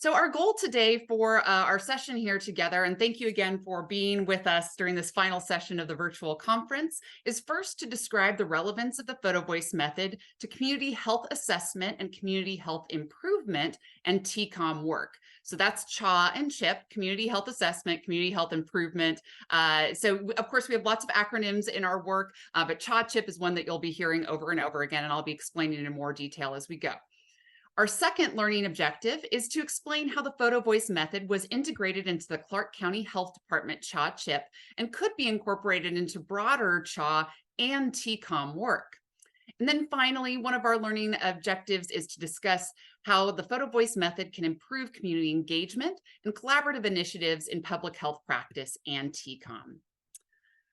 So our goal today for our session here together, and thank you again for being with us during this final session of the virtual conference, is first to describe the relevance of the Photovoice method to community health assessment and community health improvement and TCOM work. So that's CHA and CHIP, community health assessment, community health improvement. So of course we have lots of acronyms in our work, but CHA CHIP is one that you'll be hearing over and over again, and I'll be explaining in more detail as we go. Our second learning objective is to explain how the Photovoice method was integrated into the Clark County Health Department CHA CHIP and could be incorporated into broader CHA and TCOM work. And then finally, one of our learning objectives is to discuss how the Photovoice method can improve community engagement and collaborative initiatives in public health practice and TCOM.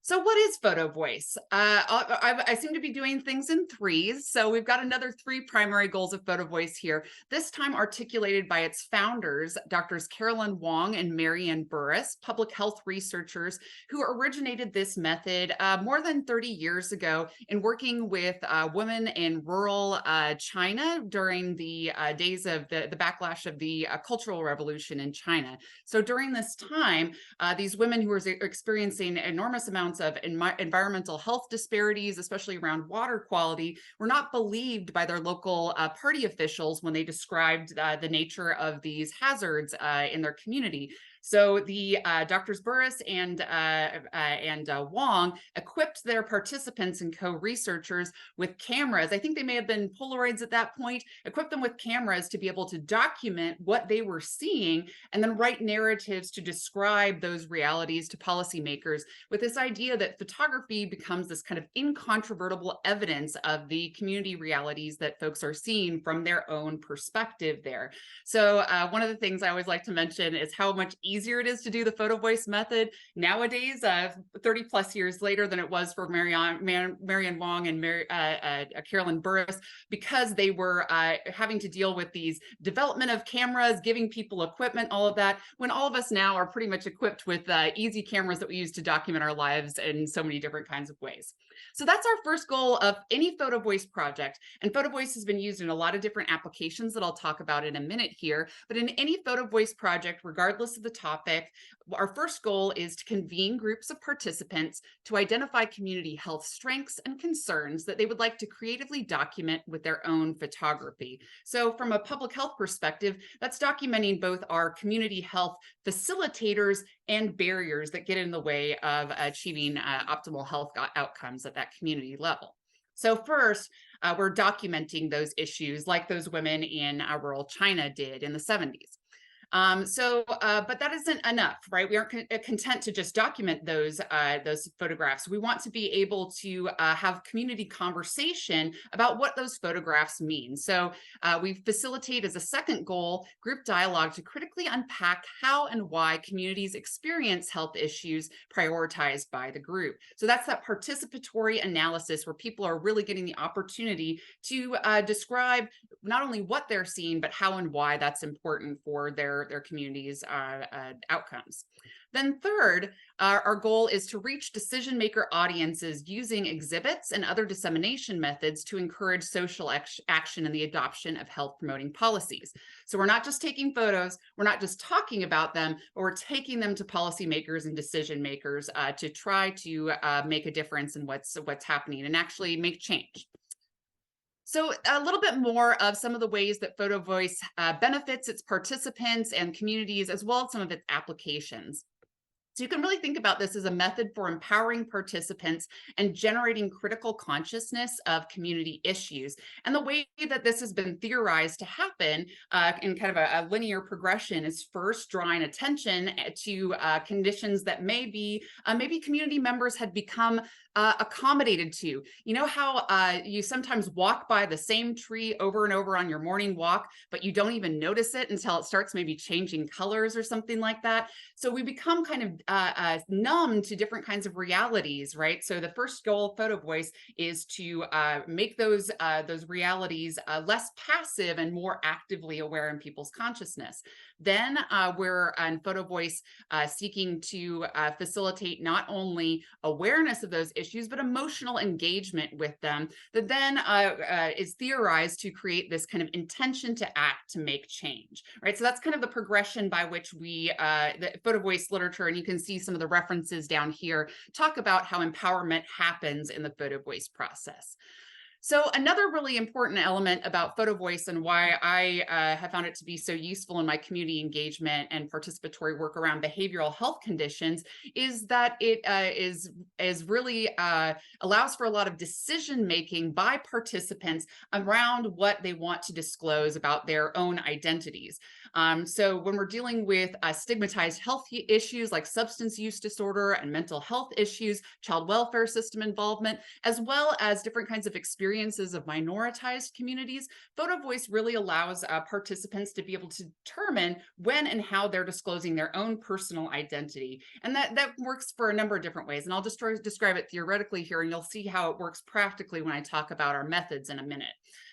So what is Photovoice? I seem to be doing things in threes. So we've got another three primary goals of Photovoice here, this time articulated by its founders, Drs. Carolyn Wong and Marianne Burris, public health researchers who originated this method more than 30 years ago in working with women in rural China during the days of the backlash of the Cultural Revolution in China. So during this time, these women who were experiencing enormous amounts of environmental health disparities, especially around water quality, were not believed by their local party officials when they described the nature of these hazards in their community. So the Drs. Burris and Wong equipped their participants and co-researchers with cameras. I think they may have been Polaroids at that point, equipped them with cameras to be able to document what they were seeing and then write narratives to describe those realities to policymakers, with this idea that photography becomes this kind of incontrovertible evidence of the community realities that folks are seeing from their own perspective there. So one of the things I always like to mention is how much easier it is to do the Photovoice method nowadays, 30 plus years later, than it was for Marianne Wong and Carolyn Burris, because they were having to deal with these development of cameras, giving people equipment, all of that, when all of us now are pretty much equipped with easy cameras that we use to document our lives in so many different kinds of ways. So that's our first goal of any Photovoice project. And Photovoice has been used in a lot of different applications that I'll talk about in a minute here. But in any Photovoice project, regardless of the topic, our first goal is to convene groups of participants to identify community health strengths and concerns that they would like to creatively document with their own photography. So from a public health perspective, that's documenting both our community health facilitators and barriers that get in the way of achieving optimal health outcomes at that community level. So first, we're documenting those issues like those women in rural China did in the 70s. But that isn't enough, right? We aren't content to just document those photographs. We want to be able to have community conversation about what those photographs mean. So we facilitate, as a second goal, group dialogue to critically unpack how and why communities experience health issues prioritized by the group. So that's that participatory analysis where people are really getting the opportunity to describe not only what they're seeing, but how and why that's important for their community's outcomes. Then third, our goal is to reach decision maker audiences using exhibits and other dissemination methods to encourage social action and the adoption of health promoting policies. So we're not just taking photos, we're not just talking about them, but we're taking them to policymakers and decision makers to try to make a difference in what's happening and actually make change. So a little bit more of some of the ways that Photovoice benefits its participants and communities, as well as some of its applications. So you can really think about this as a method for empowering participants and generating critical consciousness of community issues. And the way that this has been theorized to happen in kind of a linear progression is first drawing attention to conditions that maybe community members had become accommodated to. You know how you sometimes walk by the same tree over and over on your morning walk, but you don't even notice it until it starts maybe changing colors or something like that. So we become kind of numb to different kinds of realities, right? So the first goal of Photovoice is to make those realities less passive and more actively aware in people's consciousness. Then we're on Photovoice seeking to facilitate not only awareness of those issues, but emotional engagement with them that then is theorized to create this kind of intention to act to make change, right? So that's kind of the progression by which we, the Photovoice literature, and you can see some of the references down here, talk about how empowerment happens in the Photovoice process. So another really important element about Photovoice and why I have found it to be so useful in my community engagement and participatory work around behavioral health conditions is that it is really allows for a lot of decision making by participants around what they want to disclose about their own identities. So when we're dealing with stigmatized health issues like substance use disorder and mental health issues, child welfare system involvement, as well as different kinds of experiences of minoritized communities, Photovoice really allows participants to be able to determine when and how they're disclosing their own personal identity. And that works for a number of different ways. And I'll just describe it theoretically here, and you'll see how it works practically when I talk about our methods in a minute.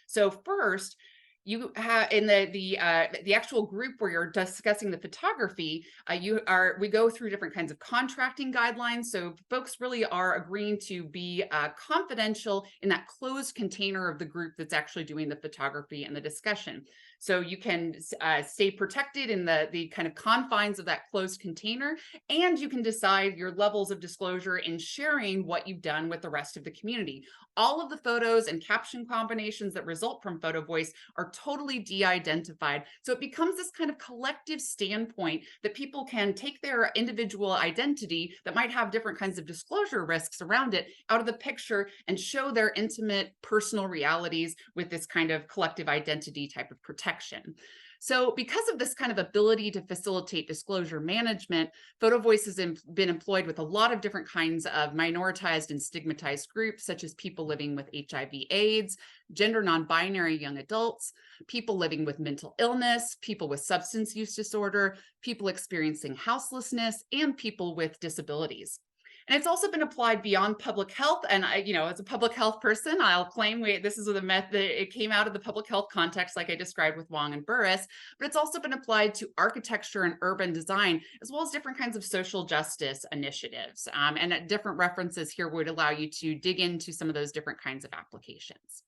So first, you have in the actual group where you're discussing the photography, we go through different kinds of contracting guidelines. So folks really are agreeing to be confidential in that closed container of the group that's actually doing the photography and the discussion. So you can stay protected in the kind of confines of that closed container, and you can decide your levels of disclosure in sharing what you've done with the rest of the community. All of the photos and caption combinations that result from Photovoice are totally de-identified. So it becomes this kind of collective standpoint that people can take their individual identity that might have different kinds of disclosure risks around it out of the picture and show their intimate personal realities with this kind of collective identity type of protection. So because of this kind of ability to facilitate disclosure management, Photovoice has been employed with a lot of different kinds of minoritized and stigmatized groups, such as people living with HIV/AIDS, gender non-binary young adults, people living with mental illness, people with substance use disorder, people experiencing houselessness, and people with disabilities. And it's also been applied beyond public health. And I, as a public health person, I'll claim this is the method, it came out of the public health context, like I described with Wong and Burris, but it's also been applied to architecture and urban design, as well as different kinds of social justice initiatives. And different references here would allow you to dig into some of those different kinds of applications.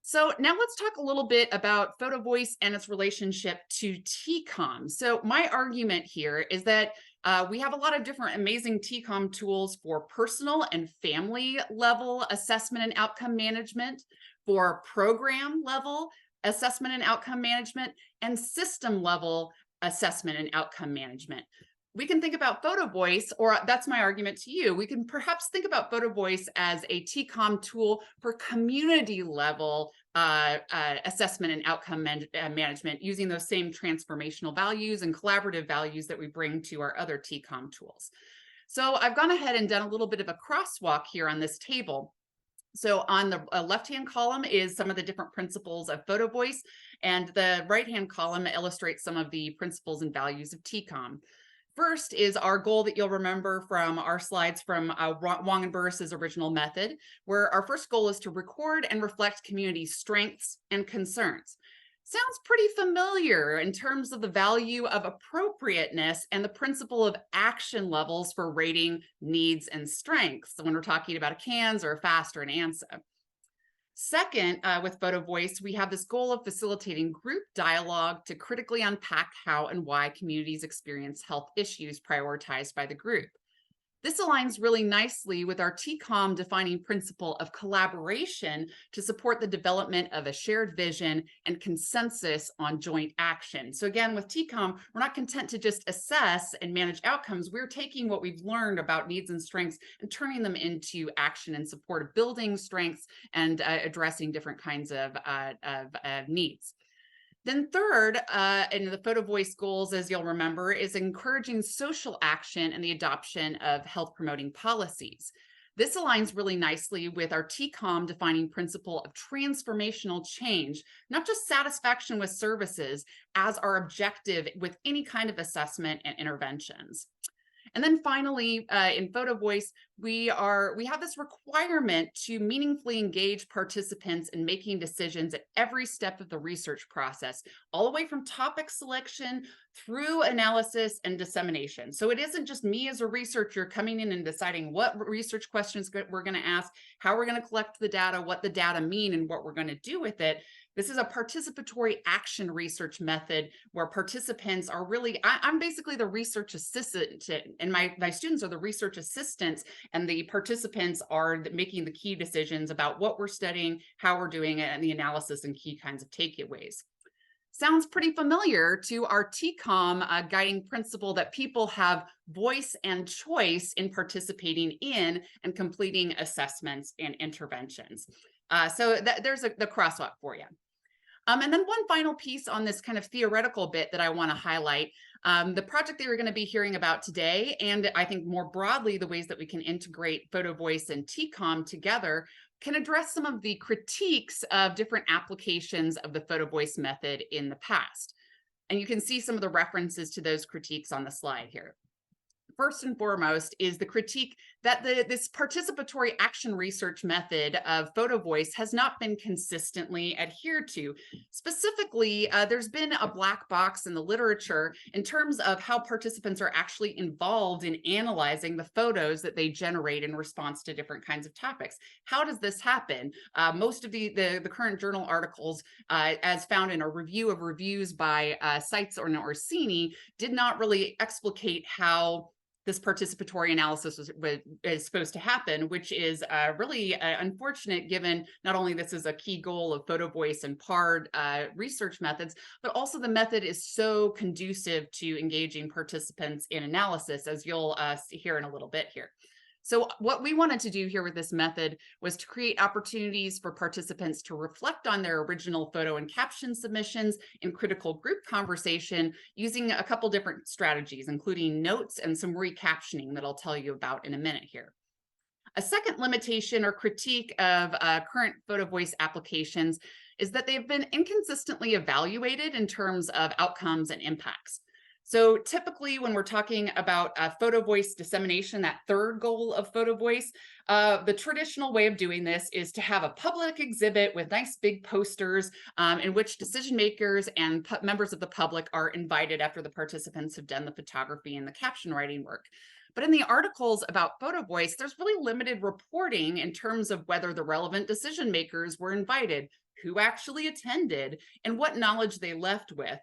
So now let's talk a little bit about Photovoice and its relationship to TCOM. So my argument here is that we have a lot of different amazing TCOM tools for personal and family level assessment and outcome management, for program level assessment and outcome management, and system level assessment and outcome management. We can think about Photovoice, or that's my argument to you, we can perhaps think about Photovoice as a TCOM tool for community level assessment and outcome management, using those same transformational values and collaborative values that we bring to our other TCOM tools. So I've gone ahead and done a little bit of a crosswalk here on this table. So on the left-hand column is some of the different principles of Photovoice, and the right-hand column illustrates some of the principles and values of TCOM. First is our goal that you'll remember from our slides from Wong and Burris's original method, where our first goal is to record and reflect community strengths and concerns. Sounds pretty familiar in terms of the value of appropriateness and the principle of action levels for rating needs and strengths when we're talking about a CANS or a FAST or an ANSA. Second, with Photovoice, we have this goal of facilitating group dialogue to critically unpack how and why communities experience health issues prioritized by the group. This aligns really nicely with our TCOM defining principle of collaboration to support the development of a shared vision and consensus on joint action. So again, with TCOM, we're not content to just assess and manage outcomes. We're taking what we've learned about needs and strengths and turning them into action in support of building strengths and addressing different kinds of needs. Then third, in the Photovoice goals, as you'll remember, is encouraging social action and the adoption of health promoting policies. This aligns really nicely with our TCOM defining principle of transformational change, not just satisfaction with services, as our objective with any kind of assessment and interventions. And then finally, in Photovoice, we have this requirement to meaningfully engage participants in making decisions at every step of the research process, all the way from topic selection through analysis and dissemination. So it isn't just me as a researcher coming in and deciding what research questions we're going to ask, how we're going to collect the data, what the data mean, and what we're going to do with it. This is a participatory action research method where participants are really, I'm basically the research assistant, and my students are the research assistants, and the participants are making the key decisions about what we're studying, how we're doing it, and the analysis and key kinds of takeaways. Sounds pretty familiar to our TCOM guiding principle that people have voice and choice in participating in and completing assessments and interventions. So there's the crosswalk for you. And then one final piece on this kind of theoretical bit that I want to highlight, the project that you're going to be hearing about today, and I think more broadly, the ways that we can integrate Photovoice and TCOM together can address some of the critiques of different applications of the Photovoice method in the past. And you can see some of the references to those critiques on the slide here. First and foremost is the critique that this participatory action research method of Photovoice has not been consistently adhered to. Specifically, there's been a black box in the literature in terms of how participants are actually involved in analyzing the photos that they generate in response to different kinds of topics. How does this happen? Most of the current journal articles, as found in a review of reviews by Seitz or Orsini, did not really explicate how this participatory analysis is supposed to happen, which is really unfortunate, given not only this is a key goal of Photovoice and PARD research methods, but also the method is so conducive to engaging participants in analysis, as you'll hear in a little bit here. So what we wanted to do here with this method was to create opportunities for participants to reflect on their original photo and caption submissions in critical group conversation using a couple different strategies, including notes and some recaptioning that I'll tell you about in a minute here. A second limitation or critique of current Photovoice applications is that they've been inconsistently evaluated in terms of outcomes and impacts. So typically when we're talking about Photovoice dissemination, that third goal of Photovoice, the traditional way of doing this is to have a public exhibit with nice big posters in which decision makers and members of the public are invited after the participants have done the photography and the caption writing work. But in the articles about Photovoice, there's really limited reporting in terms of whether the relevant decision makers were invited, who actually attended, and what knowledge they left with.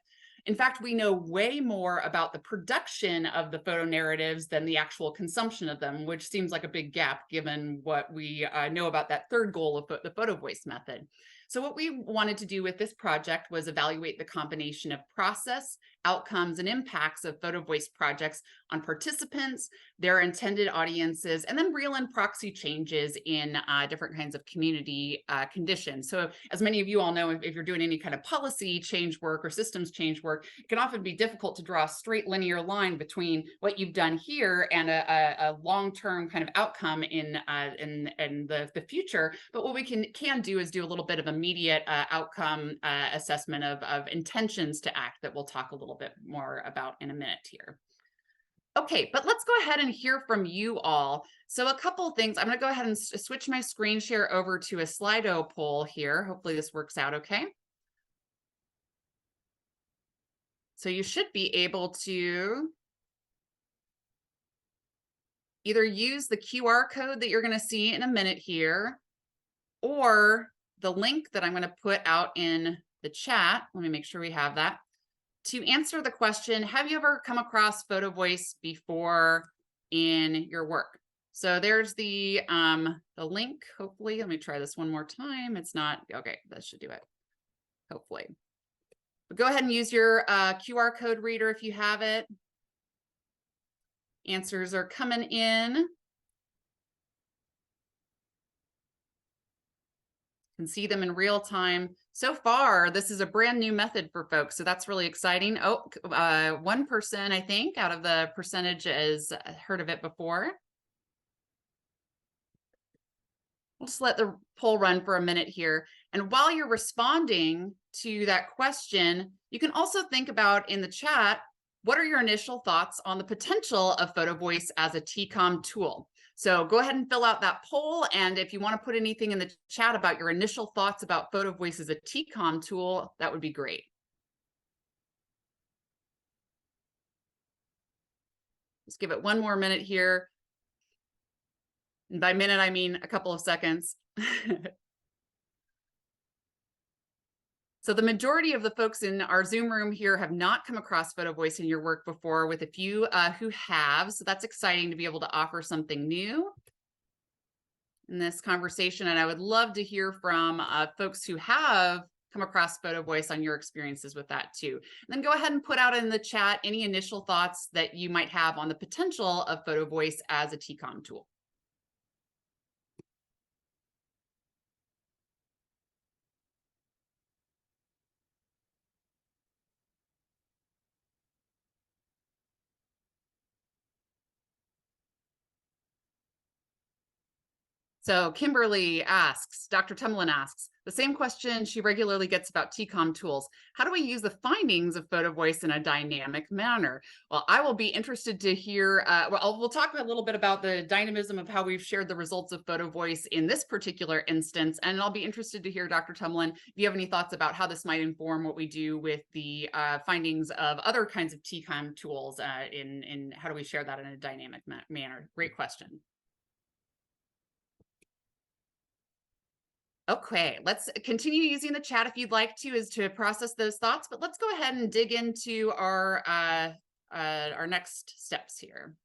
In fact, we know way more about the production of the photo narratives than the actual consumption of them, which seems like a big gap given what we know about that third goal of the Photovoice method. So what we wanted to do with this project was evaluate the combination of process, outcomes, and impacts of Photovoice projects on participants, their intended audiences, and then real and proxy changes in different kinds of community conditions. So as many of you all know, if you're doing any kind of policy change work or systems change work, it can often be difficult to draw a straight linear line between what you've done here and a long-term kind of outcome in the future. But what we can do is do a little bit of immediate outcome assessment of intentions to act that we'll talk a little bit more about in a minute here. Okay, but let's go ahead and hear from you all. So a couple of things. I'm going to go ahead and switch my screen share over to a Slido poll here. Hopefully this works out okay. So you should be able to either use the QR code that you're going to see in a minute here, or the link that I'm going to put out in the chat. Let me make sure we have that. To answer the question, have you ever come across Photovoice before in your work? So there's the link, hopefully. Let me try this one more time. It's not, okay, that should do it, hopefully. But go ahead and use your QR code reader if you have it. Answers are coming in. You can see them in real time. So far, this is a brand new method for folks, so that's really exciting. Oh, 1%, I think, out of the percentage has heard of it before. We'll just let the poll run for a minute here. And while you're responding to that question, you can also think about in the chat, What are your initial thoughts on the potential of Photovoice as a TCOM tool? So go ahead and fill out that poll. And if you want to put anything in the chat about your initial thoughts about Photovoice as a TCOM tool, that would be great. Just give it one more minute here. And by minute, I mean a couple of seconds. So the majority of the folks in our Zoom room here have not come across Photovoice in your work before, with a few who have. So that's exciting to be able to offer something new in this conversation. And I would love to hear from folks who have come across Photovoice on your experiences with that too. And then go ahead and put out in the chat any initial thoughts that you might have on the potential of Photovoice as a TCOM tool. So Kimberly asks, Dr. Tumlin asks, the same question she regularly gets about TCOM tools. How do we use the findings of Photovoice in a dynamic manner? Well, I will be interested to hear, we'll talk a little bit about the dynamism of how we've shared the results of Photovoice in this particular instance. And I'll be interested to hear, Dr. Tumlin, if you have any thoughts about how this might inform what we do with the findings of other kinds of TCOM tools in how do we share that in a dynamic manner? Great question. Okay, let's continue using the chat if you'd like to, is to process those thoughts, but let's go ahead and dig into our next steps here.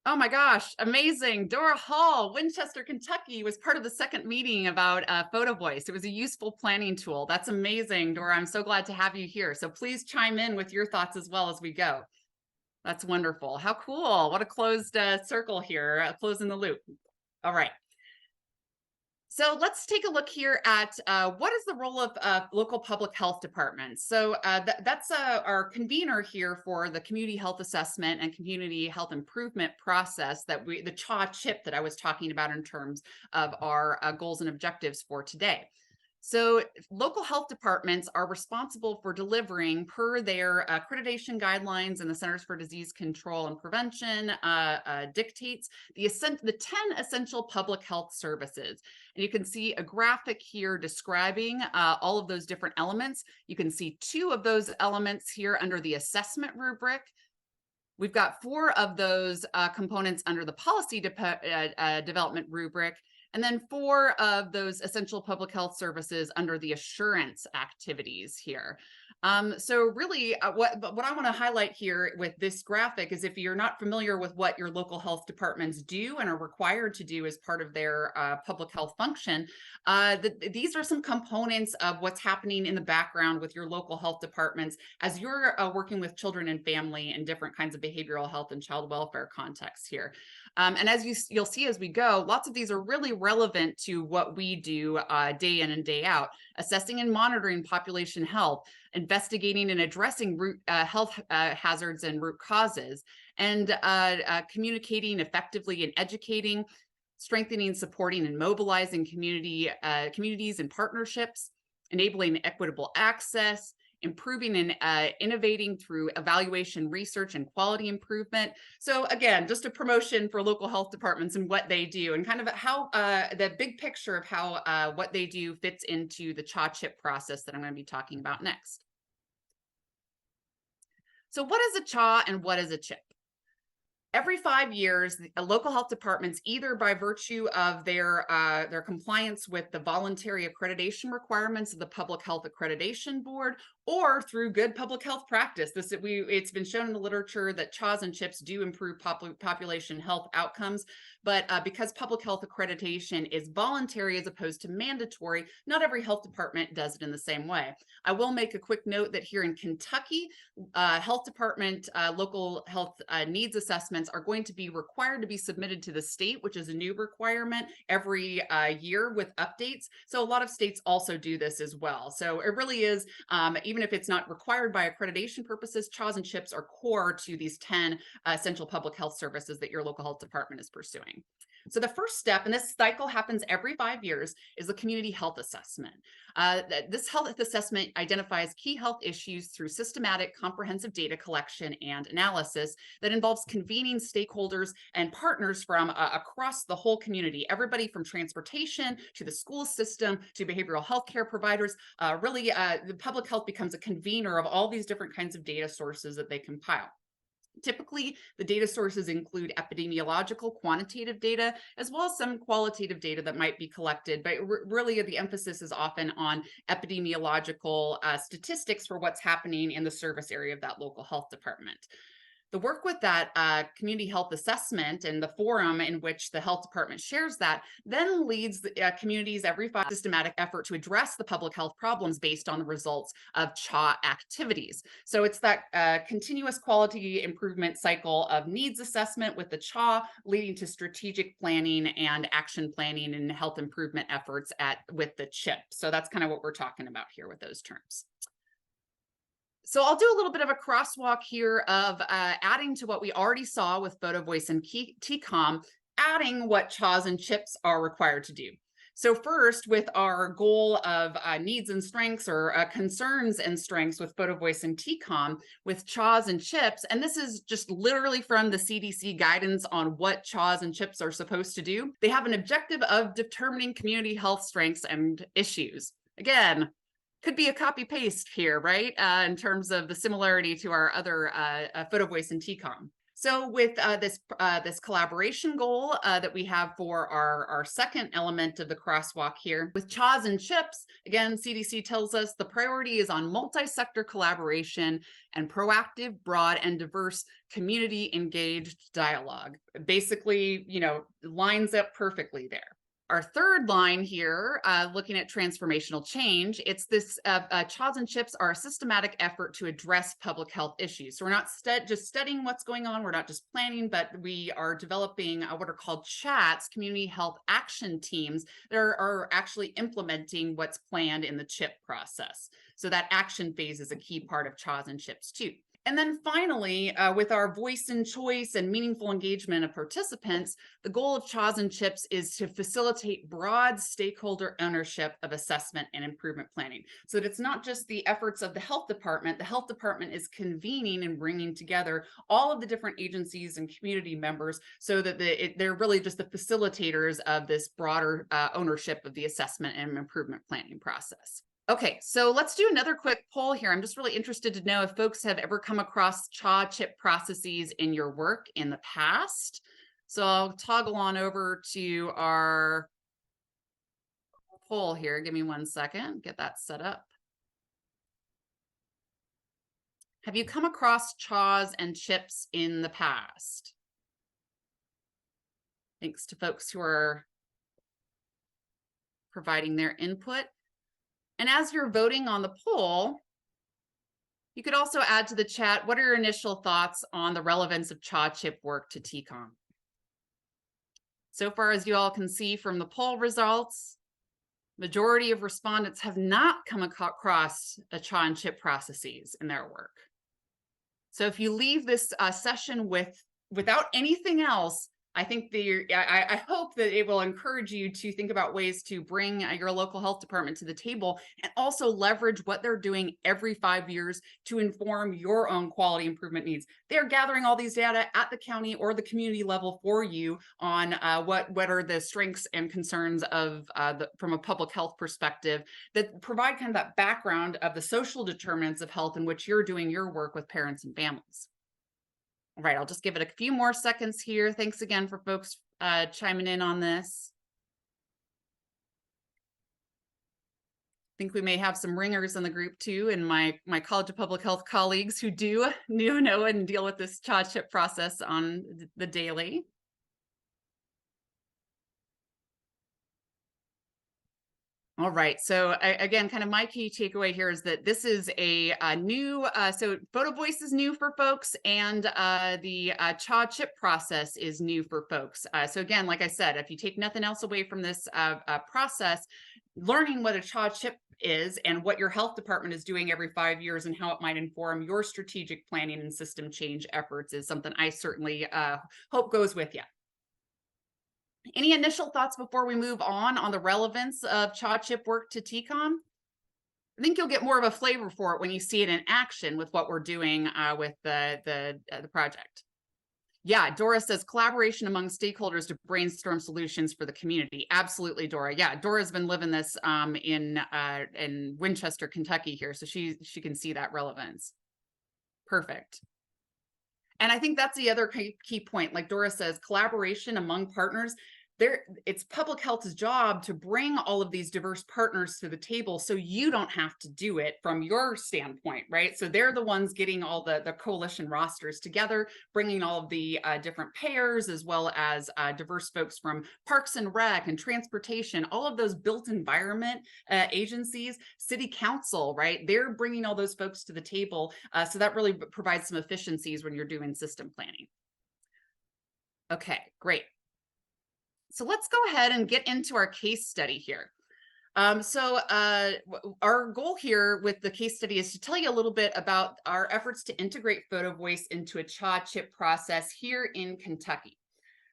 Oh my gosh, amazing. Dora Hall, Winchester, Kentucky, was part of the second meeting about Photovoice. It was a useful planning tool. That's amazing, Dora. I'm so glad to have you here. So please chime in with your thoughts as well as we go. That's wonderful. How cool. What a closed circle here, closing the loop. All right. So let's take a look here at what is the role of local public health departments. So that's our convener here for the community health assessment and community health improvement process, that the CHA chip that I was talking about in terms of our goals and objectives for today. So local health departments are responsible for delivering, per their accreditation guidelines and the Centers for Disease Control and Prevention dictates, the 10 essential public health services. And you can see a graphic here describing all of those different elements. You can see 2 of those elements here under the assessment rubric. We've got 4 of those components under the policy development rubric, and then 4 of those essential public health services under the assurance activities here. So really what I want to highlight here with this graphic is, if you're not familiar with what your local health departments do and are required to do as part of their public health function, these are some components of what's happening in the background with your local health departments as you're working with children and family and different kinds of behavioral health and child welfare contexts here. And as you'll see as we go, lots of these are really relevant to what we do day in and day out: assessing and monitoring population health, investigating and addressing health hazards and root causes, and communicating effectively and educating, strengthening, supporting, and mobilizing communities and partnerships, enabling equitable access, improving and innovating through evaluation, research, and quality improvement. So again, just a promotion for local health departments and what they do, and kind of how the big picture of how what they do fits into the CHA chip process that I'm going to be talking about next. So what is a CHA and what is a chip? Every 5 years, local health departments, either by virtue of their compliance with the voluntary accreditation requirements of the Public Health Accreditation Board, or through good public health practice. It's been shown in the literature that CHAs and CHIPs do improve population health outcomes, but because public health accreditation is voluntary as opposed to mandatory, not every health department does it in the same way. I will make a quick note that here in Kentucky, health department local health needs assessments are going to be required to be submitted to the state, which is a new requirement every year with updates. So a lot of states also do this as well. So it really is, even if it's not required by accreditation purposes, CHAs and CHIPs are core to these 10 essential public health services that your local health department is pursuing. So the first step, and this cycle happens every 5 years, is the community health assessment. This health assessment identifies key health issues through systematic, comprehensive data collection and analysis that involves convening stakeholders and partners from across the whole community, everybody from transportation to the school system to behavioral health care providers. The public health becomes a convener of all these different kinds of data sources that they compile. Typically, the data sources include epidemiological quantitative data, as well as some qualitative data that might be collected, but really the emphasis is often on epidemiological statistics for what's happening in the service area of that local health department. The work with that community health assessment and the forum in which the health department shares that then leads the communities every systematic effort to address the public health problems based on the results of CHA activities. So it's that continuous quality improvement cycle of needs assessment with the CHA leading to strategic planning and action planning and health improvement efforts with the CHIP. So that's kind of what we're talking about here with those terms. So I'll do a little bit of a crosswalk here of adding to what we already saw with Photovoice and TCOM, adding what CHAs and CHIPs are required to do. So first, with our goal of needs and strengths or concerns and strengths with Photovoice and TCOM, with CHAs and CHIPs, and this is just literally from the CDC guidance on what CHAs and CHIPs are supposed to do. They have an objective of determining community health strengths and issues. Again, could be a copy paste here, right? In terms of the similarity to our other Photovoice and TCOM. So with this collaboration goal that we have for our second element of the crosswalk here, with CHAs and CHIPs, again, CDC tells us the priority is on multi-sector collaboration and proactive, broad, and diverse community engaged dialogue. Basically, lines up perfectly there. Our third line here, looking at transformational change, it's this CHAs and CHIPs are a systematic effort to address public health issues. So we're not just studying what's going on, we're not just planning, but we are developing what are called CHATs, community health action teams, that are actually implementing what's planned in the CHIP process. So that action phase is a key part of CHAs and CHIPs too. And then finally, with our voice and choice and meaningful engagement of participants, the goal of CHAs and CHIPs is to facilitate broad stakeholder ownership of assessment and improvement planning. So that it's not just the efforts of the health department is convening and bringing together all of the different agencies and community members so that they're really just the facilitators of this broader ownership of the assessment and improvement planning process. Okay, so let's do another quick poll here. I'm just really interested to know if folks have ever come across CHA-CHIP processes in your work in the past. So I'll toggle on over to our poll here. Give me 1 second, get that set up. Have you come across CHAs and CHIPs in the past? Thanks to folks who are providing their input. And as you're voting on the poll, you could also add to the chat, what are your initial thoughts on the relevance of CHA-CHIP work to TCOM? So far, as you all can see from the poll results, majority of respondents have not come across a CHA and CHIP processes in their work. So if you leave this session without anything else, I think I hope that it will encourage you to think about ways to bring your local health department to the table and also leverage what they're doing every 5 years to inform your own quality improvement needs. They're gathering all these data at the county or the community level for you on what are the strengths and concerns of from a public health perspective that provide kind of that background of the social determinants of health in which you're doing your work with parents and families. All right, I'll just give it a few more seconds here. Thanks again for folks chiming in on this. I think we may have some ringers in the group too, and my College of Public Health colleagues who do know and deal with this CHA-CHIP process on the daily. All right, so again, kind of my key takeaway here is that this is a new, so Photovoice is new for folks, and the CHA-CHIP process is new for folks. So again, like I said, if you take nothing else away from this process, learning what a CHA-CHIP is and what your health department is doing every 5 years and how it might inform your strategic planning and system change efforts is something I certainly hope goes with you. Any initial thoughts before we move on the relevance of CHA chip work to TCOM? I think you'll get more of a flavor for it when you see it in action with what we're doing with the project. Yeah, Dora says collaboration among stakeholders to brainstorm solutions for the community. Absolutely, Dora. Yeah, Dora's been living this in Winchester, Kentucky here, so she can see that relevance. Perfect. And I think that's the other key point. Like Dora says, collaboration among partners. It's public health's job to bring all of these diverse partners to the table so you don't have to do it from your standpoint, right? So they're the ones getting all the coalition rosters together, bringing all of the different payers, as well as diverse folks from Parks and Rec and transportation, all of those built environment agencies, city council, right? They're bringing all those folks to the table. So that really provides some efficiencies when you're doing system planning. Okay, great. So let's go ahead and get into our case study here. Our goal here with the case study is to tell you a little bit about our efforts to integrate Photovoice into a CHA chip process here in Kentucky.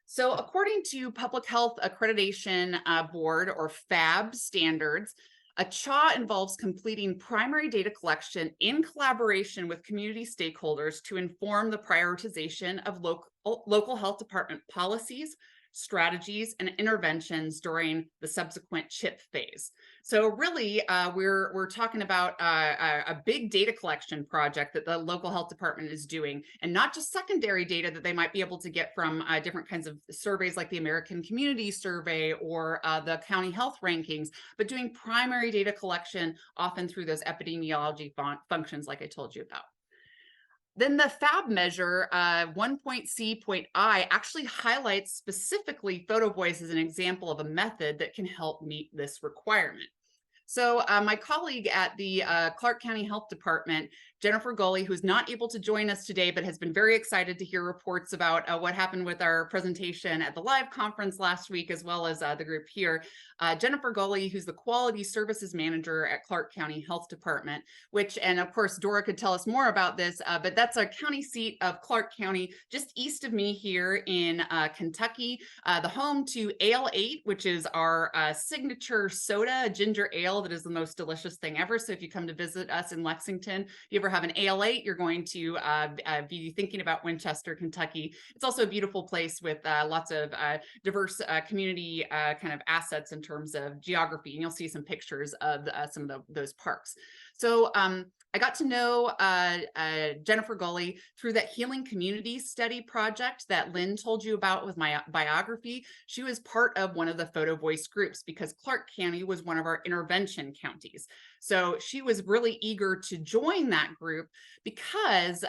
So according to Public Health Accreditation Board, or FAB standards, a CHA involves completing primary data collection in collaboration with community stakeholders to inform the prioritization of local health department policies, strategies, and interventions during the subsequent chip phase. So really, we're talking about a big data collection project that the local health department is doing, and not just secondary data that they might be able to get from different kinds of surveys like the American Community Survey or the county health rankings, but doing primary data collection, often through those epidemiology functions like I told you about. Then the FAB measure 1.C.I actually highlights specifically Photovoice as an example of a method that can help meet this requirement. So my colleague at the Clark County Health Department, Jennifer Gulley, who's not able to join us today, but has been very excited to hear reports about what happened with our presentation at the live conference last week, as well as the group here. Jennifer Gulley, who's the Quality Services Manager at Clark County Health Department, and of course, Dora could tell us more about this, but that's a county seat of Clark County, just east of me here in Kentucky, the home to Ale 8, which is our signature soda, ginger ale that is the most delicious thing ever. So if you come to visit us in Lexington, if you ever have an Ale 8, you're going to be thinking about Winchester, Kentucky. It's also a beautiful place with lots of diverse community kind of assets in terms of geography, and you'll see some pictures of some of those parks. So I got to know Jennifer Gulley through that Healing Community Study project that Lynn told you about with my biography. She was part of one of the Photovoice groups because Clark County was one of our intervention counties. So she was really eager to join that group because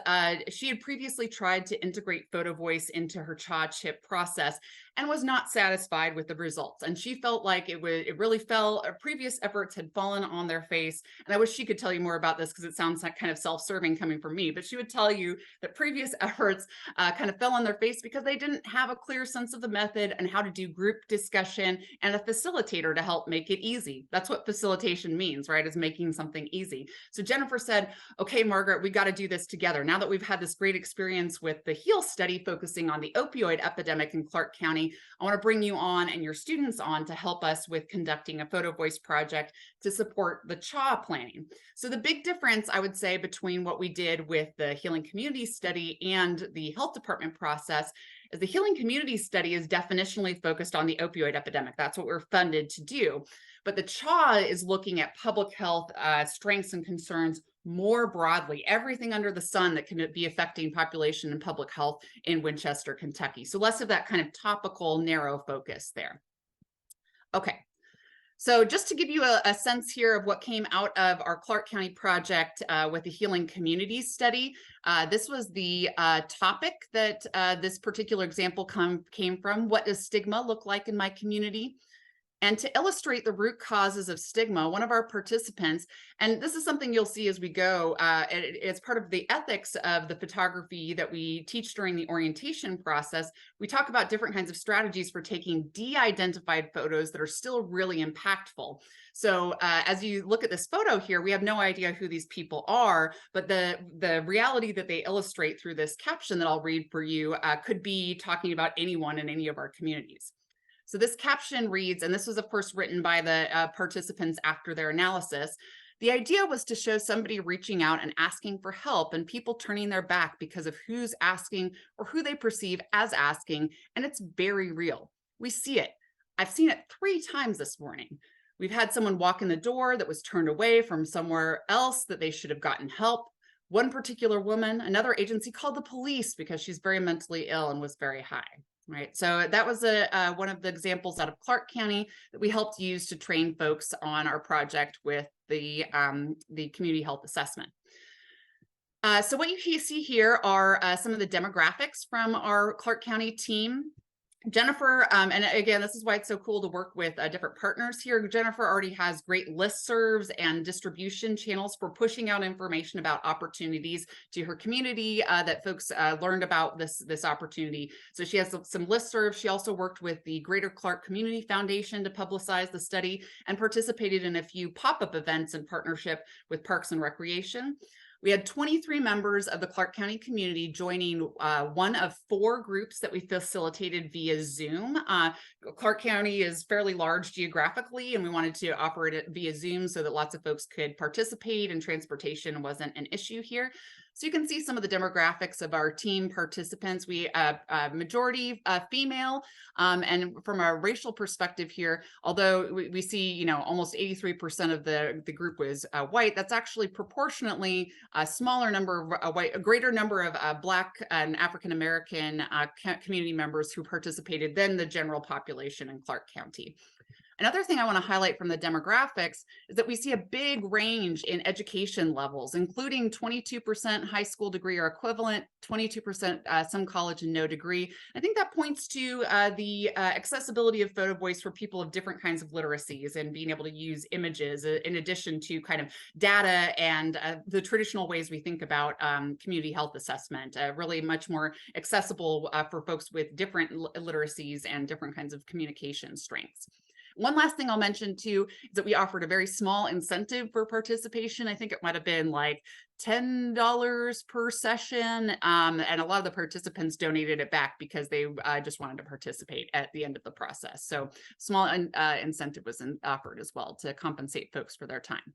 she had previously tried to integrate Photovoice into her CHA chip process and was not satisfied with the results. And she felt like it really fell, previous efforts had fallen on their face. And I wish she could tell you more about this because it sounds like kind of self-serving coming from me, but she would tell you that previous efforts kind of fell on their face because they didn't have a clear sense of the method and how to do group discussion and a facilitator to help make it easy. That's what facilitation means, right? Is making something easy. So Jennifer said, okay, Margaret, we got to do this together. Now that we've had this great experience with the HEAL study focusing on the opioid epidemic in Clark County, I want to bring you on and your students on to help us with conducting a Photovoice project to support the CHA planning. So the big difference, I would say, between what we did with the Healing Community Study and the health department process is the Healing Community Study is definitionally focused on the opioid epidemic. That's what we're funded to do. But the CHA is looking at public health strengths and concerns more broadly, everything under the sun that can be affecting population and public health in Winchester, Kentucky. So less of that kind of topical, narrow focus there. Okay. So just to give you a sense here of what came out of our Clark County project with the Healing Community Study, this was the topic that this particular example came from. What does stigma look like in my community? And to illustrate the root causes of stigma, one of our participants, and this is something you'll see as we go, it's part of the ethics of the photography that we teach during the orientation process. We talk about different kinds of strategies for taking de-identified photos that are still really impactful. So as you look at this photo here, we have no idea who these people are, but the reality that they illustrate through this caption that I'll read for you could be talking about anyone in any of our communities. So this caption reads, and this was of course written by the participants after their analysis, the idea was to show somebody reaching out and asking for help and people turning their back because of who's asking or who they perceive as asking, and it's very real. We see it. I've seen it 3 times this morning. We've had someone walk in the door that was turned away from somewhere else that they should have gotten help. One particular woman, another agency called the police because she's very mentally ill and was very high. Right. So that was one of the examples out of Clark County that we helped use to train folks on our project with the community health assessment. So what you see here are some of the demographics from our Clark County team. Jennifer, and again, this is why it's so cool to work with different partners here. Jennifer already has great listservs and distribution channels for pushing out information about opportunities to her community that folks learned about this opportunity. So she has some listservs. She also worked with the Greater Clark Community Foundation to publicize the study and participated in a few pop-up events in partnership with Parks and Recreation. We had 23 members of the Clark County community joining one of 4 groups that we facilitated via Zoom. Clark County is fairly large geographically, and we wanted to operate it via Zoom so that lots of folks could participate and transportation wasn't an issue here. So you can see some of the demographics of our team participants. We majority female, and from a racial perspective here, although we see almost 83% of the group was white, that's actually proportionately a smaller number of white, a greater number of Black and African American community members who participated than the general population in Clark County. Another thing I want to highlight from the demographics is that we see a big range in education levels, including 22% high school degree or equivalent, 22% some college and no degree. I think that points to the accessibility of Photovoice for people of different kinds of literacies and being able to use images in addition to kind of data and the traditional ways we think about community health assessment, really much more accessible for folks with different literacies and different kinds of communication strengths. One last thing I'll mention too is that we offered a very small incentive for participation. I think it might have been like $10 per session. And a lot of the participants donated it back because they just wanted to participate at the end of the process. So small incentive was offered as well to compensate folks for their time.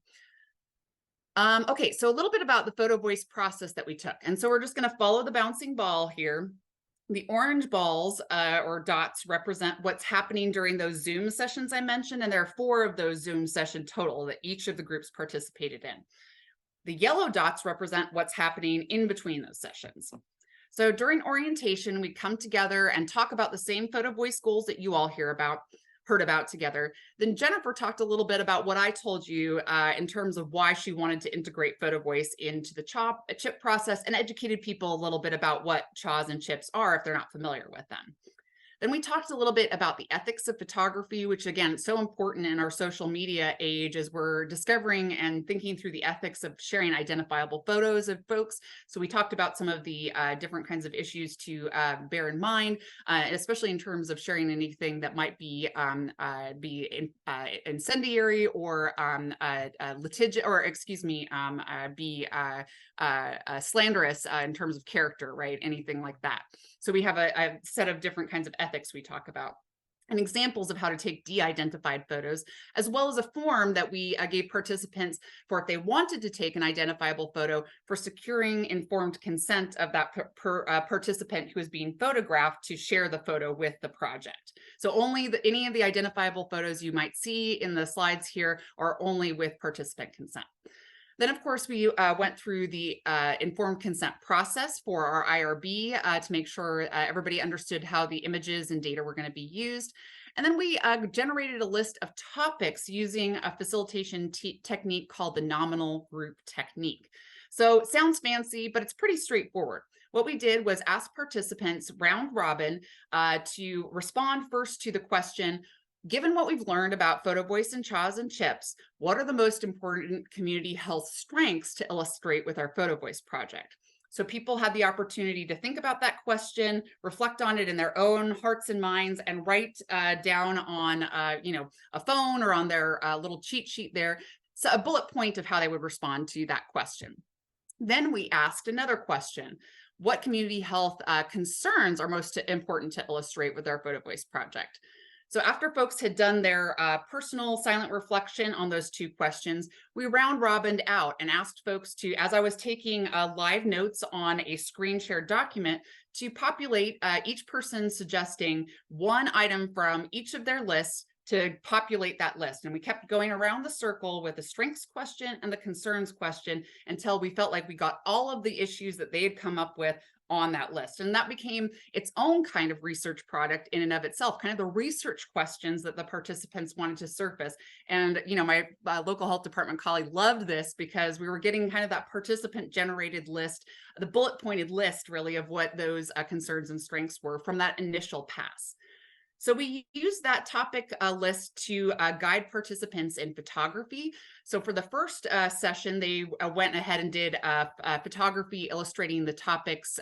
Okay, so a little bit about the Photovoice process that we took. And so we're just going to follow the bouncing ball here. The orange balls or dots represent what's happening during those Zoom sessions I mentioned, and there are 4 of those Zoom sessions total that each of the groups participated in. The yellow dots represent what's happening in between those sessions. So during orientation, we come together and talk about the same Photovoice goals that you all heard about together. Then Jennifer talked a little bit about what I told you in terms of why she wanted to integrate Photovoice into the chip process and educated people a little bit about what CHAWs and chips are if they're not familiar with them. Then we talked a little bit about the ethics of photography, which again, is so important in our social media age as we're discovering and thinking through the ethics of sharing identifiable photos of folks. So we talked about some of the different kinds of issues to bear in mind, especially in terms of sharing anything that might be incendiary or litigious, or excuse me, be slanderous in terms of character, right? Anything like that. So we have a set of different kinds of ethics we talk about and examples of how to take de-identified photos, as well as a form that we gave participants for if they wanted to take an identifiable photo for securing informed consent of that participant who is being photographed to share the photo with the project. So only any of the identifiable photos you might see in the slides here are only with participant consent. Then, of course, we went through the informed consent process for our IRB to make sure everybody understood how the images and data were going to be used. And then we generated a list of topics using a facilitation technique called the nominal group technique. So it sounds fancy, but it's pretty straightforward. What we did was ask participants round robin to respond first to the question, given what we've learned about Photovoice and CHAWs and chips, what are the most important community health strengths to illustrate with our Photovoice project? So people had the opportunity to think about that question, reflect on it in their own hearts and minds, and write down on a phone or on their little cheat sheet there, so a bullet point of how they would respond to that question. Then we asked another question. What community health concerns are most important to illustrate with our Photovoice project? So after folks had done their personal silent reflection on those two questions, we round robined out and asked folks to, as I was taking live notes on a screen shared document, to populate each person suggesting one item from each of their lists to populate that list. And we kept going around the circle with the strengths question and the concerns question until we felt like we got all of the issues that they had come up with on that list. And that became its own kind of research product in and of itself, kind of the research questions that the participants wanted to surface. And, you know, my local health department colleague loved this because we were getting kind of that participant generated list, the bullet pointed list really of what those concerns and strengths were from that initial pass. So we use that topic list to guide participants in photography. So for the first session, they went ahead and did photography illustrating the topics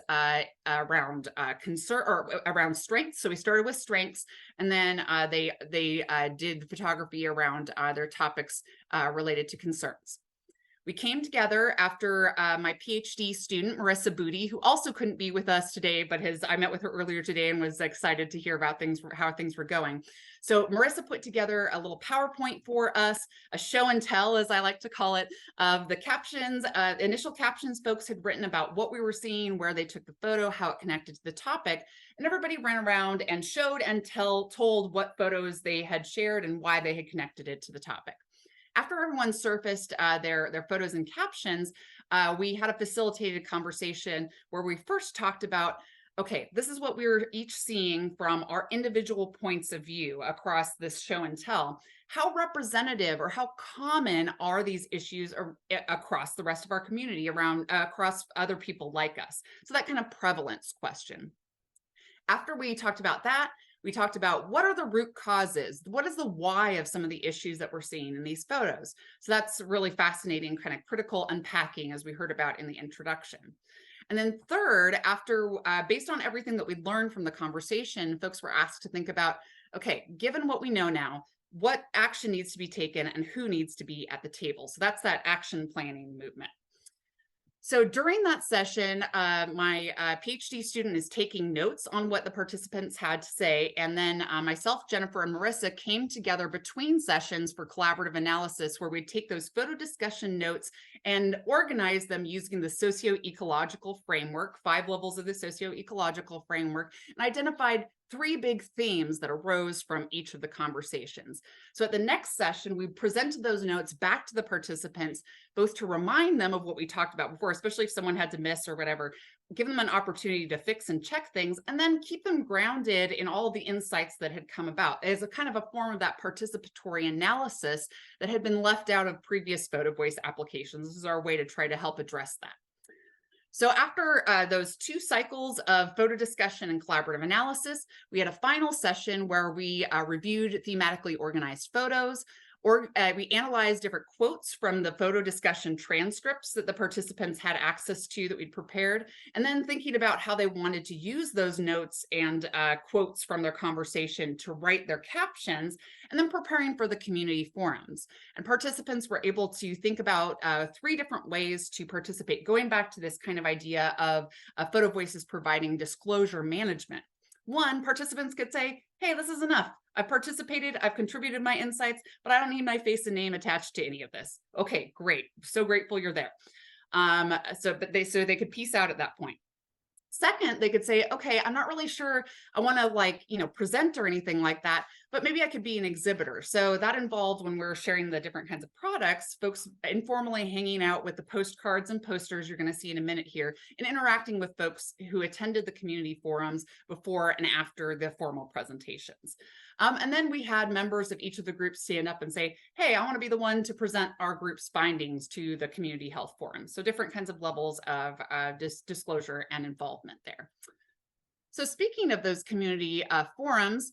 around concern or around strengths. So we started with strengths, and then they did photography around their topics related to concerns. We came together after my PhD student, Marissa Booty, who also couldn't be with us today, but I met with her earlier today and was excited to hear about how things were going. So Marissa put together a little PowerPoint for us, a show and tell, as I like to call it, of the captions, initial captions folks had written about what we were seeing, where they took the photo, how it connected to the topic. And everybody ran around and showed and told what photos they had shared and why they had connected it to the topic. After everyone surfaced their photos and captions, we had a facilitated conversation where we first talked about, okay, this is what we were each seeing from our individual points of view across this show and tell. How representative or how common are these issues across the rest of our community, across other people like us? So that kind of prevalence question. After we talked about that, we talked about what are the root causes? What is the why of some of the issues that we're seeing in these photos? So that's really fascinating, kind of critical unpacking as we heard about in the introduction. And then third, after based on everything that we learned from the conversation, folks were asked to think about, okay, given what we know now, what action needs to be taken and who needs to be at the table? So that's that action planning movement. So during that session, my PhD student is taking notes on what the participants had to say. And then myself, Jennifer, and Marissa came together between sessions for collaborative analysis, where we'd take those photo discussion notes and organize them using the socio-ecological framework, 5 levels of the socio-ecological framework, and identified 3 big themes that arose from each of the conversations. So at the next session, we presented those notes back to the participants, both to remind them of what we talked about before, especially if someone had to miss or whatever, give them an opportunity to fix and check things, and then keep them grounded in all of the insights that had come about as a kind of a form of that participatory analysis that had been left out of previous Photovoice applications. This is our way to try to help address that. So after those 2 cycles of photo discussion and collaborative analysis, we had a final session where we reviewed thematically organized photos, or we analyzed different quotes from the photo discussion transcripts that the participants had access to that we'd prepared, and then thinking about how they wanted to use those notes and quotes from their conversation to write their captions, and then preparing for the community forums. And participants were able to think about 3 different ways to participate, going back to this kind of idea of Photovoices providing disclosure management. 1, participants could say, hey, this is enough. I've participated, I've contributed my insights, but I don't need my face and name attached to any of this. Okay, great. So grateful you're there. So they could peace out at that point. Second, they could say, okay, I'm not really sure I want to present or anything like that, but maybe I could be an exhibitor. So that involved, when we're sharing the different kinds of products, folks informally hanging out with the postcards and posters you're going to see in a minute here, and interacting with folks who attended the community forums before and after the formal presentations. And then we had members of each of the groups stand up and say, hey, I want to be the one to present our group's findings to the community health forum. So different kinds of levels of disclosure and involvement there. So speaking of those community forums,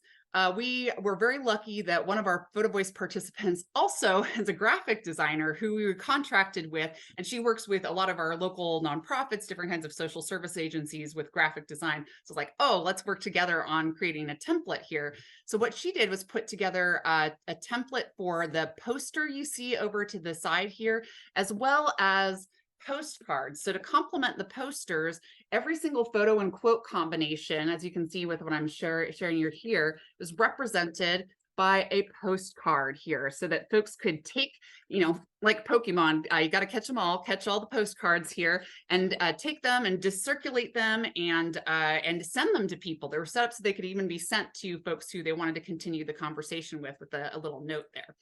we were very lucky that one of our Photovoice participants also is a graphic designer who we were contracted with, and she works with a lot of our local nonprofits, different kinds of social service agencies with graphic design. So it's like, oh, let's work together on creating a template here. So what she did was put together a template for the poster you see over to the side here, as well as postcards. So to complement the posters, every single photo and quote combination, as you can see with what I'm sharing here, was represented by a postcard here so that folks could take, like Pokemon, you got to catch them all, catch all the postcards here and take them and just circulate them and send them to people. They were set up so they could even be sent to folks who they wanted to continue the conversation with a little note there.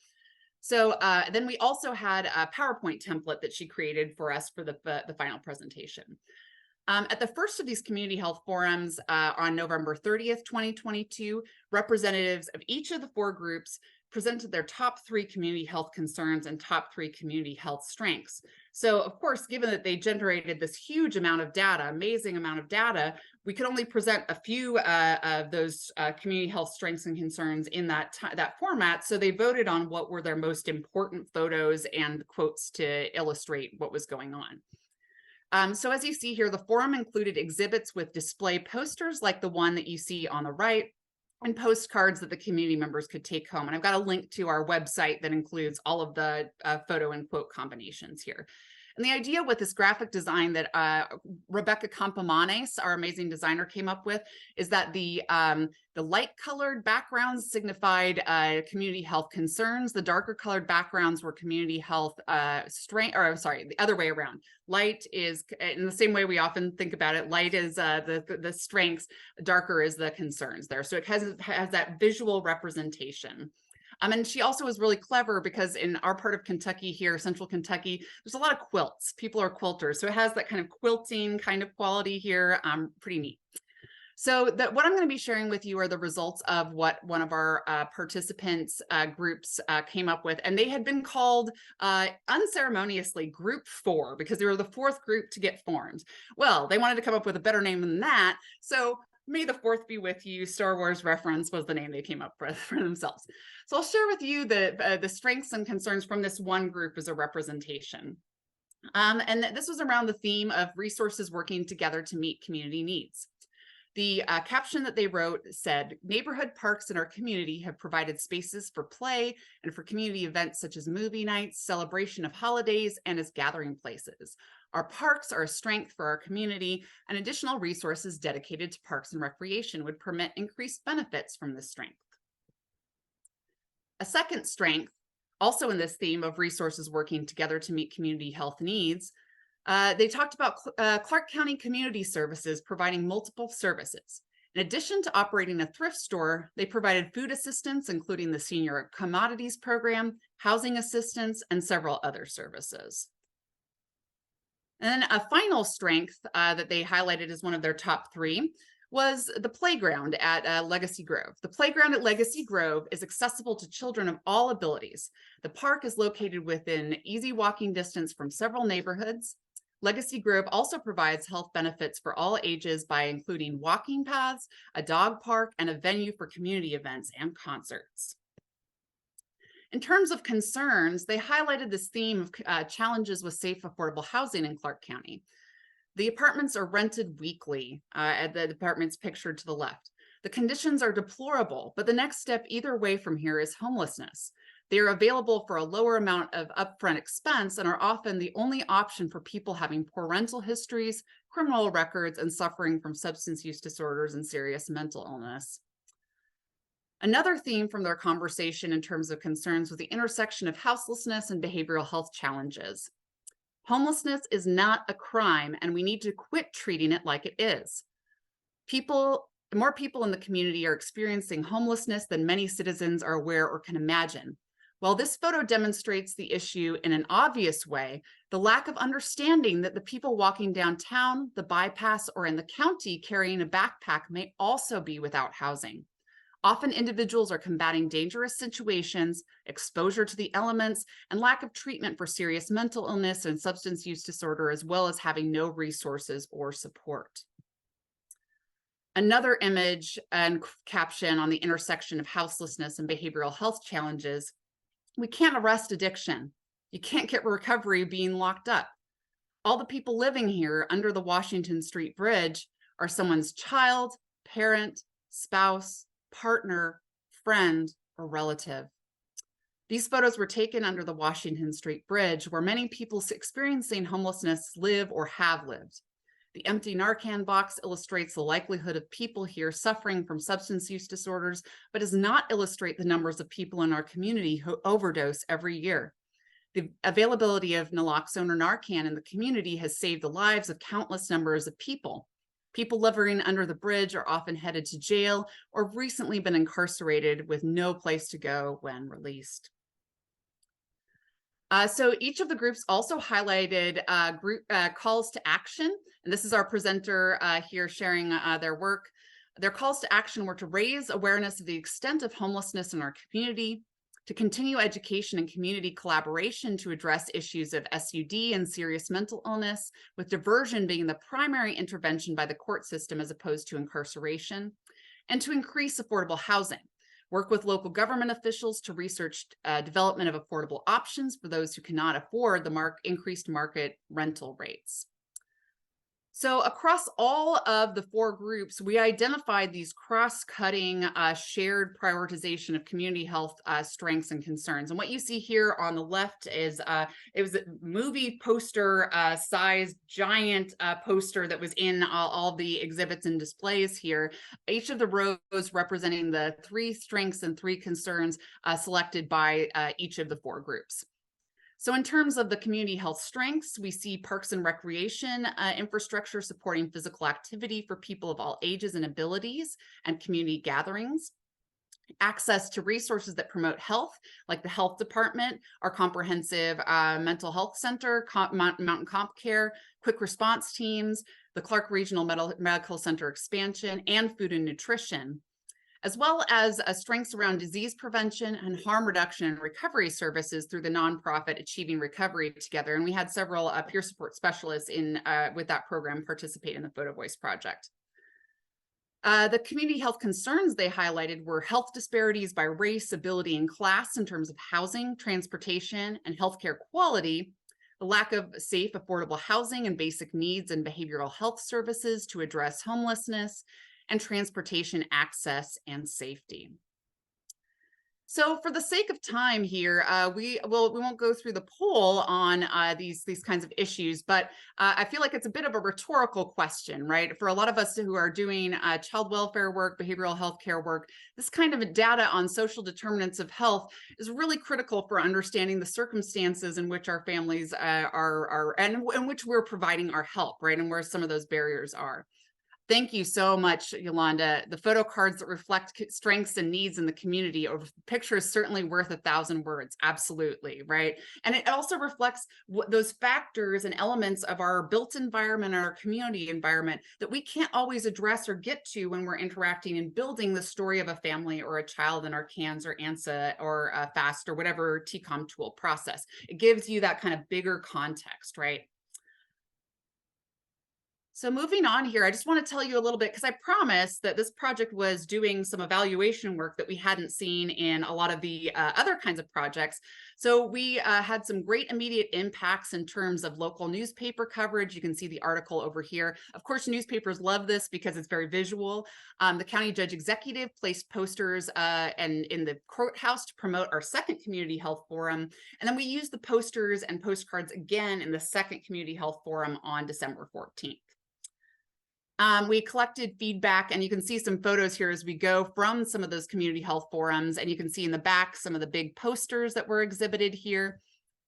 So then we also had a PowerPoint template that she created for us for the final presentation. At the first of these community health forums on November 30th, 2022, representatives of each of the 4 groups presented their top 3 community health concerns and top 3 community health strengths. So of course, given that they generated this huge amount of data, amazing amount of data, we could only present a few of those community health strengths and concerns in that format. So they voted on what were their most important photos and quotes to illustrate what was going on. So as you see here, the forum included exhibits with display posters like the one that you see on the right, and postcards that the community members could take home. And I've got a link to our website that includes all of the photo and quote combinations here. And the idea with this graphic design that Rebecca Campomanes, our amazing designer, came up with is that the light colored backgrounds signified community health concerns. The darker colored backgrounds were community health strength, or I'm sorry, the other way around. Light is, in the same way we often think about it, light is the strengths, darker is the concerns there. So it has that visual representation. And she also was really clever because in our part of Kentucky here, central Kentucky, there's a lot of quilts. People are quilters. So it has that kind of quilting kind of quality here. Pretty neat. So what I'm going to be sharing with you are the results of what one of our participants groups came up with. And they had been called unceremoniously Group 4 because they were the 4th group to get formed. Well, they wanted to come up with a better name than that. So may the 4th be with you. Star Wars reference was the name they came up with for themselves. So I'll share with you the strengths and concerns from this one group as a representation. And this was around the theme of resources working together to meet community needs. The caption that they wrote said, "Neighborhood parks in our community have provided spaces for play and for community events such as movie nights, celebration of holidays, and as gathering places. Our parks are a strength for our community, and additional resources dedicated to parks and recreation would permit increased benefits from this strength." A second strength, also in this theme of resources working together to meet community health needs, they talked about Clark County Community Services providing multiple services. In addition to operating a thrift store, they provided food assistance, including the Senior Commodities Program, housing assistance, and several other services. And then a final strength that they highlighted as one of their top 3 was the playground at Legacy Grove. The playground at Legacy Grove is accessible to children of all abilities. The park is located within easy walking distance from several neighborhoods. Legacy Grove also provides health benefits for all ages by including walking paths, a dog park, and a venue for community events and concerts. In terms of concerns, they highlighted this theme of challenges with safe, affordable housing in Clark County. The apartments are rented weekly, at the apartments pictured to the left. The conditions are deplorable, but the next step either way from here is homelessness. They are available for a lower amount of upfront expense and are often the only option for people having poor rental histories, criminal records, and suffering from substance use disorders and serious mental illness. Another theme from their conversation in terms of concerns was the intersection of houselessness and behavioral health challenges. Homelessness is not a crime, and we need to quit treating it like it is. More people in the community are experiencing homelessness than many citizens are aware or can imagine. While this photo demonstrates the issue in an obvious way, the lack of understanding that the people walking downtown, the bypass, or in the county carrying a backpack may also be without housing. Often individuals are combating dangerous situations, exposure to the elements, and lack of treatment for serious mental illness and substance use disorder, as well as having no resources or support. Another image and caption on the intersection of houselessness and behavioral health challenges: we can't arrest addiction. You can't get recovery being locked up. All the people living here under the Washington Street Bridge are someone's child, parent, spouse, partner, friend, or relative. These photos were taken under the Washington Street Bridge, where many people experiencing homelessness live or have lived. The empty Narcan box illustrates the likelihood of people here suffering from substance use disorders, but does not illustrate the numbers of people in our community who overdose every year. The availability of naloxone or Narcan in the community has saved the lives of countless numbers of people. People living under the bridge are often headed to jail or have recently been incarcerated with no place to go when released. So each of the groups also highlighted group calls to action. And this is our presenter here sharing their work. Their calls to action were to raise awareness of the extent of homelessness in our community, to continue education and community collaboration to address issues of SUD and serious mental illness, with diversion being the primary intervention by the court system as opposed to incarceration, and to increase affordable housing. Work with local government officials to research development of affordable options for those who cannot afford the increased market rental rates. So across all of the 4 groups, we identified these cross-cutting shared prioritization of community health strengths and concerns. And what you see here on the left is it was a movie poster sized giant poster that was in all the exhibits and displays here. Each of the rows representing the 3 strengths and 3 concerns selected by each of the 4 groups. So in terms of the community health strengths, we see parks and recreation infrastructure supporting physical activity for people of all ages and abilities and community gatherings. Access to resources that promote health, like the health department, our comprehensive mental health center, mountain comp care, quick response teams, the Clark Regional Medical Center expansion, and food and nutrition, as well as strengths around disease prevention and harm reduction and recovery services through the nonprofit Achieving Recovery Together. And we had several peer support specialists with that program participate in the Photovoice project. The community health concerns they highlighted were health disparities by race, ability, and class in terms of housing, transportation, and healthcare quality, the lack of safe, affordable housing and basic needs and behavioral health services to address homelessness, and transportation access and safety. So for the sake of time here, we won't go through the poll on these kinds of issues, but I feel like it's a bit of a rhetorical question, right? For a lot of us who are doing child welfare work, behavioral health care work, this kind of data on social determinants of health is really critical for understanding the circumstances in which our families are and in which we're providing our help, right? And where some of those barriers are. Thank you so much, Yolanda. The photo cards that reflect strengths and needs in the community, a picture is certainly worth 1,000 words. Absolutely, right? And it also reflects those factors and elements of our built environment and our community environment that we can't always address or get to when we're interacting and building the story of a family or a child in our CANS or ANSA or FAST or whatever TCOM tool process. It gives you that kind of bigger context, right? So moving on here, I just want to tell you a little bit, because I promised that this project was doing some evaluation work that we hadn't seen in a lot of the other kinds of projects. So we had some great immediate impacts in terms of local newspaper coverage. You can see the article over here. Of course, newspapers love this because it's very visual. The county judge executive placed posters and in the courthouse to promote our second community health forum. And then we used the posters and postcards again in the second community health forum on December 14th. We collected feedback, and you can see some photos here as we go from some of those community health forums, and you can see in the back some of the big posters that were exhibited here.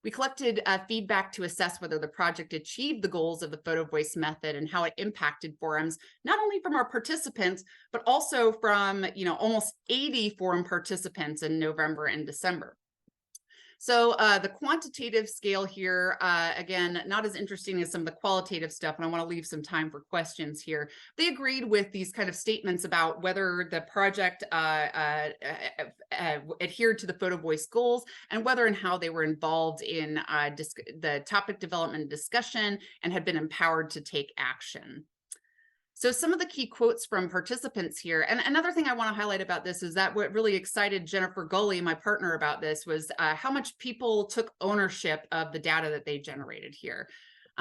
We collected feedback to assess whether the project achieved the goals of the Photovoice method and how it impacted forums, not only from our participants, but also from almost 80 forum participants in November and December. So the quantitative scale here, again, not as interesting as some of the qualitative stuff, and I want to leave some time for questions here. They agreed with these kind of statements about whether the project adhered to the Photovoice goals and whether and how they were involved in the topic development and discussion and had been empowered to take action. So some of the key quotes from participants here, and another thing I want to highlight about this is that what really excited Jennifer Gully, my partner, about this was how much people took ownership of the data that they generated here.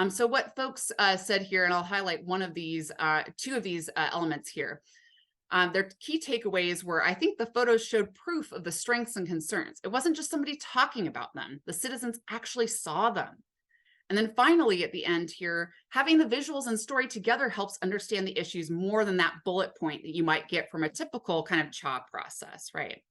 So what folks said here, and I'll highlight one of these, two of these elements here. Their key takeaways were, I think the photos showed proof of the strengths and concerns. It wasn't just somebody talking about them. The citizens actually saw them. And then finally, at the end here, having the visuals and story together helps understand the issues more than that bullet point that you might get from a typical kind of CHA process, right?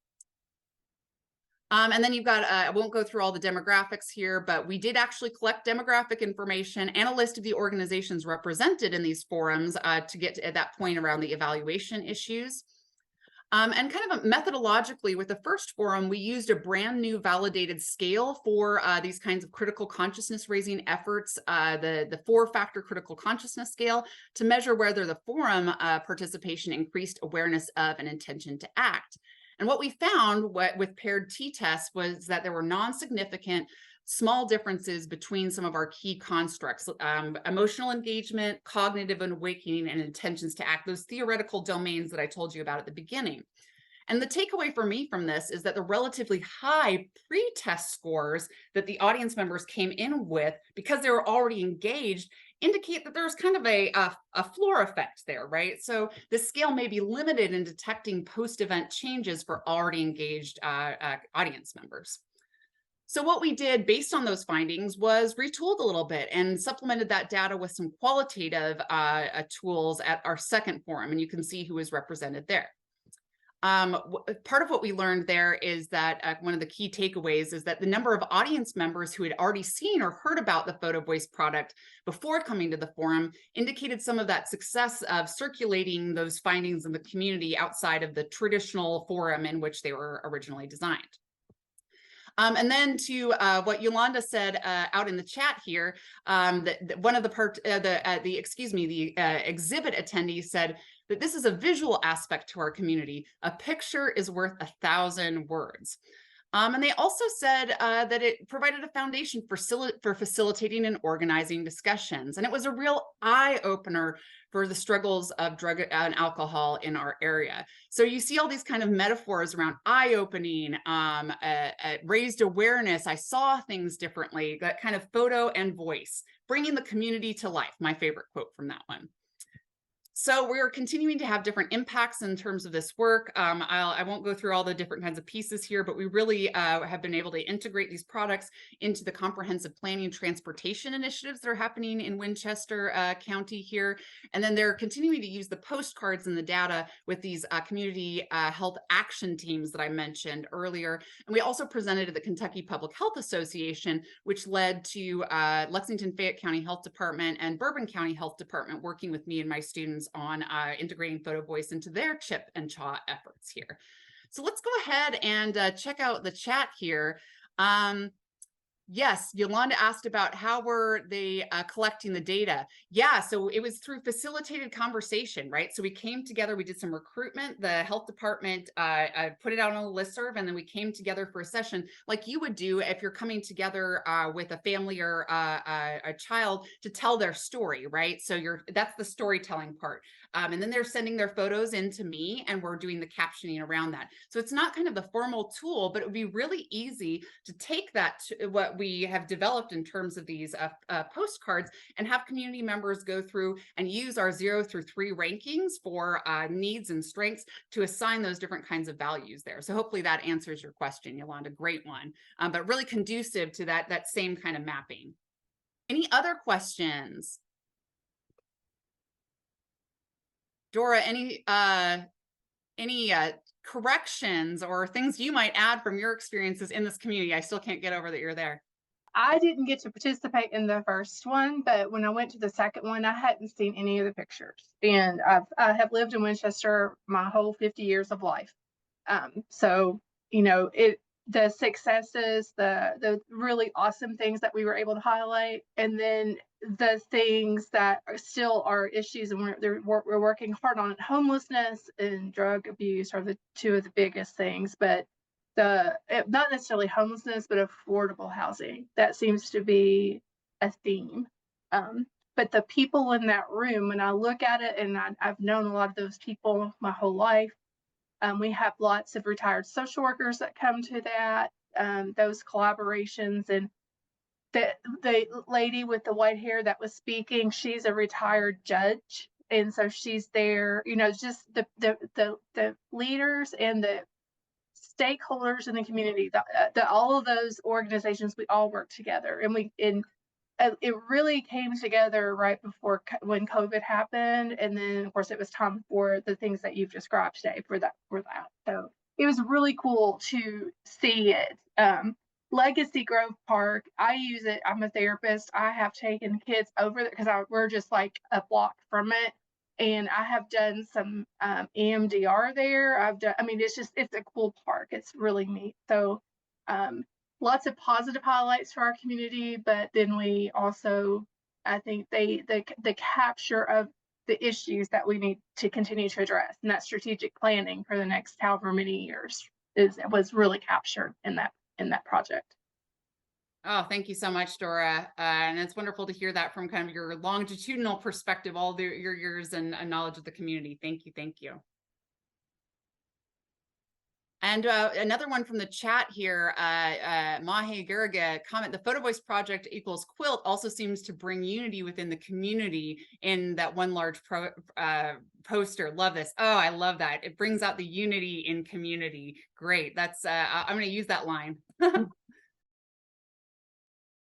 And then you've got, I won't go through all the demographics here, but we did actually collect demographic information and a list of the organizations represented in these forums to get to that point around the evaluation issues. And kind of methodologically, with the first forum, we used a brand new validated scale for these kinds of critical consciousness raising efforts, the 4-factor critical consciousness scale, to measure whether the forum participation increased awareness of an intention to act. And what we found with paired t-tests was that there were non-significant small differences between some of our key constructs, emotional engagement, cognitive and awakening, and intentions to act, those theoretical domains that I told you about at the beginning. And the takeaway for me from this is that the relatively high pre-test scores that the audience members came in with, because they were already engaged, indicate that there's kind of a floor effect there, right? So the scale may be limited in detecting post-event changes for already engaged audience members. So what we did based on those findings was retooled a little bit and supplemented that data with some qualitative tools at our second forum, and you can see who is represented there. Part of what we learned there is that one of the key takeaways is that the number of audience members who had already seen or heard about the Photovoice product before coming to the forum indicated some of that success of circulating those findings in the community outside of the traditional forum in which they were originally designed. And then to what Yolanda said out in the chat here, that one of the exhibit attendees said that this is a visual aspect to our community. A picture is worth 1,000 words. And they also said that it provided a foundation for facilitating and organizing discussions. And it was a real eye-opener for the struggles of drug and alcohol in our area. So you see all these kind of metaphors around eye-opening, raised awareness, I saw things differently, that kind of photo and voice, bringing the community to life, my favorite quote from that one. So we're continuing to have different impacts in terms of this work. I won't go through all the different kinds of pieces here, but we really have been able to integrate these products into the comprehensive planning and transportation initiatives that are happening in Winchester County here. And then they're continuing to use the postcards and the data with these community health action teams that I mentioned earlier. And we also presented at the Kentucky Public Health Association, which led to Lexington Fayette County Health Department and Bourbon County Health Department working with me and my students on integrating Photovoice into their CHIP and CHA efforts here. So let's go ahead and check out the chat here. Yes, Yolanda asked about how were they collecting the data. Yeah, so it was through facilitated conversation, right? So we came together, we did some recruitment. The health department put it out on a listserv, and then we came together for a session like you would do if you're coming together with a family or a child to tell their story, right? So that's the storytelling part. And then they're sending their photos in to me, and we're doing the captioning around that. So it's not kind of the formal tool, but it would be really easy to take that to what we have developed in terms of these postcards and have community members go through and use our 0 through 3 rankings for needs and strengths to assign those different kinds of values there. So hopefully that answers your question, Yolanda. Great one, but really conducive to that same kind of mapping. Any other questions? Dora, any corrections or things you might add from your experiences in this community? I still can't get over that you're there. I didn't get to participate in the first one, but when I went to the second one, I hadn't seen any of the pictures. And I have lived in Winchester my whole 50 years of life. So, you know, the successes, the really awesome things that we were able to highlight, and then the things that still are issues, and we're working hard on it. Homelessness and drug abuse are the two of the biggest things, but not necessarily homelessness, but affordable housing. That seems to be a theme. But the people in that room, when I look at it, and I've known a lot of those people my whole life, we have lots of retired social workers that come to that, those collaborations. And the lady with the white hair that was speaking, she's a retired judge. and so she's there, just the leaders and the stakeholders in the community, all of those organizations, we all work together, and it really came together right before when COVID happened, and then of course it was time for the things that you've described today for that. So it was really cool to see it. Legacy Grove Park, I use it. I'm a therapist. I have taken kids over there because we're just like a block from it, and I have done some EMDR there. It's a cool park. It's really neat. So lots of positive highlights for our community, but then we also, I think the capture of the issues that we need to continue to address, and that strategic planning for the next however many years was really captured in that project. Oh, thank you so much, Dora. And it's wonderful to hear that from kind of your longitudinal perspective, your years and knowledge of the community. Thank you. Thank you. And another one from the chat here, Mahe Garaga comment, the Photovoice project equals quilt also seems to bring unity within the community in that one large poster. Love this. Oh, I love that. It brings out the unity in community. Great. That's, I'm going to use that line.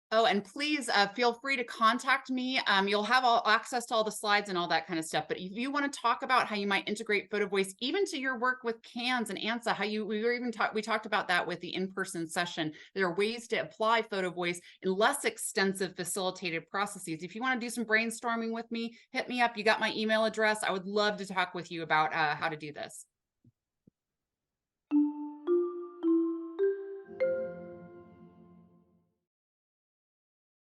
Oh, and please feel free to contact me. You'll have access to all the slides and all that kind of stuff. But if you want to talk about how you might integrate Photovoice even to your work with CANS and ANSA, we talked about that with the in-person session. There are ways to apply Photovoice in less extensive facilitated processes. If you want to do some brainstorming with me, hit me up. You got my email address. I would love to talk with you about how to do this.